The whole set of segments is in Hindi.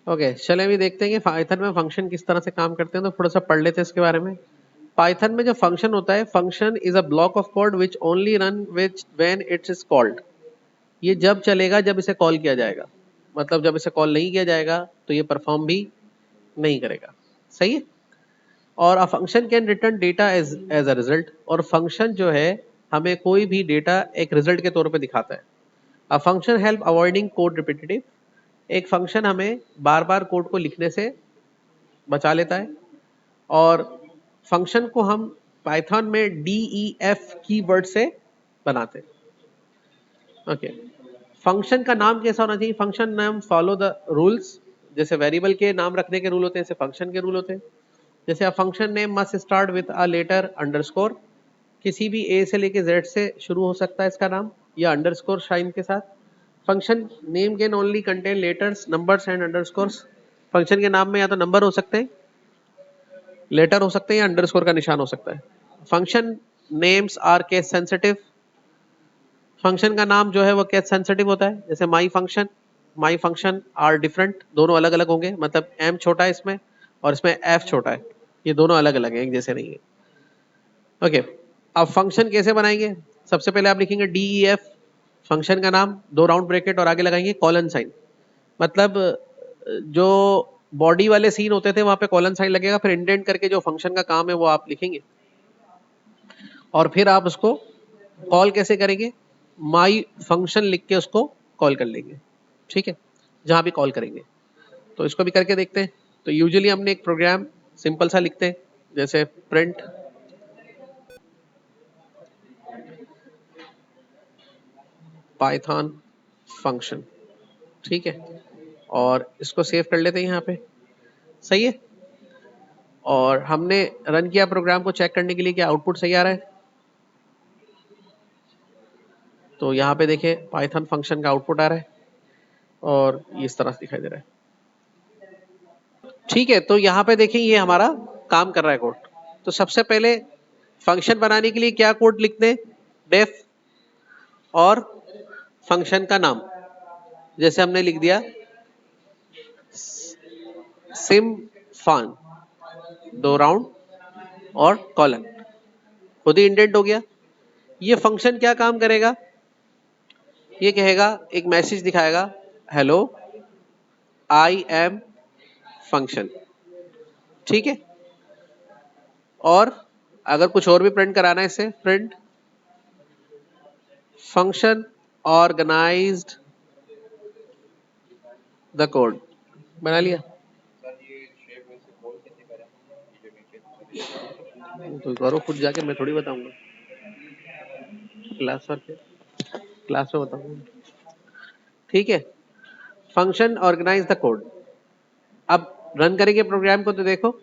ओके, चले अभी देखते हैं कि पाइथन में फंक्शन किस तरह से काम करते हैं, तो थोड़ा सा पढ़ लेते हैं इसके बारे में। पाइथन में जो फंक्शन होता है, function is a block of code which only run which when it's is called. ये जब चलेगा जब इसे कॉल किया जाएगा, मतलब जब इसे कॉल नहीं किया जाएगा तो ये परफॉर्म भी नहीं करेगा। सही है। और a function can return data as a result, और फंक्शन जो है हमें कोई भी डेटा एक रिजल्ट के तौर पे दिखाता है। A function help avoiding code repetitive, एक फंक्शन हमें बार बार कोड को लिखने से बचा लेता है। और फंक्शन को हम पाइथन में DEF कीवर्ड से बनाते हैं। ओके, फंक्शन का नाम कैसा होना चाहिए? फंक्शन नाम फॉलो द रूल्स। जैसे वेरिएबल के नाम रखने के रूल होते हैं, ऐसे फंक्शन के रूल होते हैं। जैसे a function name must start with a letter underscore, किसी भी ए से लेके जेड से शुरू हो सकता है इसका नाम, या अंडरस्कोर साइन के साथ। Function name can only contain letters, numbers and underscores, function के नाम में या तो नंबर हो सकते हैं, लेटर हो सकते हैं, या अंडरस्कोर का निशान हो सकता है। Function names are case sensitive, function का नाम जो है वो केस सेंसिटिव होता है। जैसे माई फंक्शन आर डिफरेंट, दोनों अलग अलग होंगे, मतलब एम छोटा है इसमें और इसमें एफ छोटा है, ये दोनों अलग अलग है, एक जैसे नहीं है। ओके, अब फंक्शन कैसे बनाएंगे? सबसे पहले आप लिखेंगे DEF, फंक्शन का नाम, दो राउंड ब्रैकेट और आगे लगाएंगे कॉलन साइन। मतलब जो बॉडी वाले सीन होते थे वहां पे कॉलन साइन लगेगा, फिर इंडेंट करके जो फंक्शन का काम है वो आप लिखेंगे, और फिर आप उसको कॉल कैसे करेंगे? माई फंक्शन लिख के उसको कॉल कर लेंगे। ठीक है, जहां भी कॉल करेंगे। तो इसको भी करके देखते हैं। तो यूजुअली हमने एक प्रोग्राम सिंपल सा लिखते हैं, जैसे प्रिंट पाइथन फंक्शन। ठीक है, और इसको सेव कर लेते हैं यहाँ पे। सही है। और हमने रन किया प्रोग्राम को चेक करने के लिए कि आउटपुट सही आ रहा है। तो यहाँ पे देखें पाइथन फंक्शन का आउटपुट आ रहा है और ये इस तरह से दिखाई दे रहा है। ठीक है, तो यहाँ पे देखें ये हमारा काम कर रहा है कोड। तो सबसे पहले फंक्शन बनाने के लिए क्या कोड लिखते हैं? डेफ और फंक्शन का नाम, जैसे हमने लिख दिया सिम फन, दो राउंड और कॉलन, खुद ही इंडेंट हो गया। ये फंक्शन क्या काम करेगा? ये कहेगा, एक मैसेज दिखाएगा, हेलो आई एम फंक्शन। ठीक है, और अगर कुछ और भी प्रिंट कराना है इससे, print function organized the code. बना लिया। तो करो खुद जाके, मैं थोड़ी बताऊंगा, क्लास वर्क है, क्लास में बताऊंगा। ठीक है, फंक्शन ऑर्गेनाइज द कोड। अब रन करेंगे प्रोग्राम को तो देखो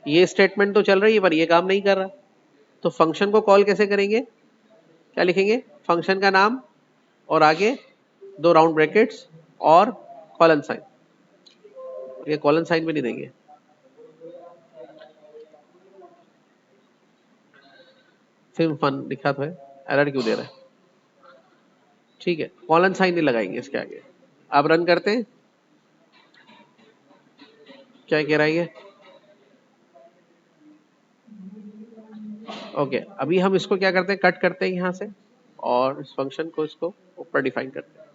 ये स्टेटमेंट तो चल रही है पर ये काम नहीं कर रहा। तो फंक्शन को कॉल कैसे करेंगे? क्या लिखेंगे? फंक्शन का नाम और आगे दो राउंड ब्रैकेट्स और कॉलन साइन। ये कॉलन साइन भी नहीं देंगे। सिम फन लिखा तो है, एरर क्यों दे रहा है? ठीक है, कॉलन साइन नहीं लगाएंगे इसके आगे। आप रन करते हैं, क्या कह रहा है ये? ओके, अभी हम इसको क्या करते हैं, कट करते हैं यहाँ से और इस फंक्शन को इसको ऊपर डिफाइन करते हैं।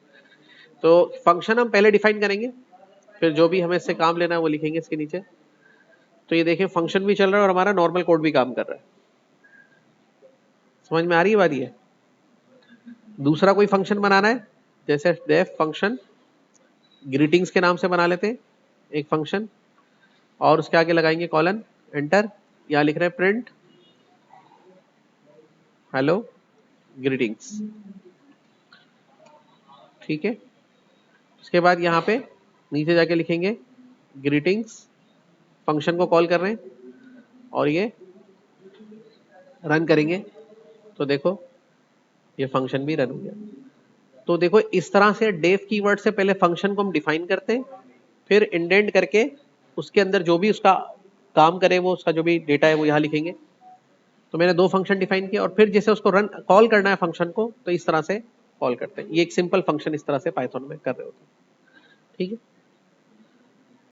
तो फंक्शन हम पहले डिफाइन करेंगे, फिर जो भी हमें इससे काम लेना है वो लिखेंगे इसके नीचे। तो ये देखें फंक्शन भी चल रहा है और हमारा नॉर्मल कोड भी काम कर रहा है। समझ में आ रही है बात? ये दूसरा कोई फंक्शन बनाना है, जैसे डेफ फंक्शन ग्रीटिंग्स के नाम से बना लेते हैं एक फंक्शन, और उसके आगे लगाएंगे कॉलन, एंटर। यहाँ लिख रहे हैं प्रिंट हेलो ग्रीटिंग्स। ठीक है, उसके बाद यहाँ पे नीचे जाके लिखेंगे ग्रीटिंग्स, फंक्शन को कॉल कर रहे हैं और ये रन करेंगे। तो देखो ये फंक्शन भी रन हो गया। तो देखो इस तरह से डेफ कीवर्ड से पहले फंक्शन को हम डिफाइन करते हैं, फिर इंडेंट करके उसके अंदर जो भी उसका काम करे वो उसका जो भी डेटा है वो यहाँ लिखेंगे। तो मैंने दो फंक्शन डिफाइन किया और फिर जैसे उसको रन कॉल करना है फंक्शन को, तो इस तरह से कॉल करते हैं। ये एक सिंपल फंक्शन इस तरह से पाइथन में कर रहे होते हैं। ठीक है।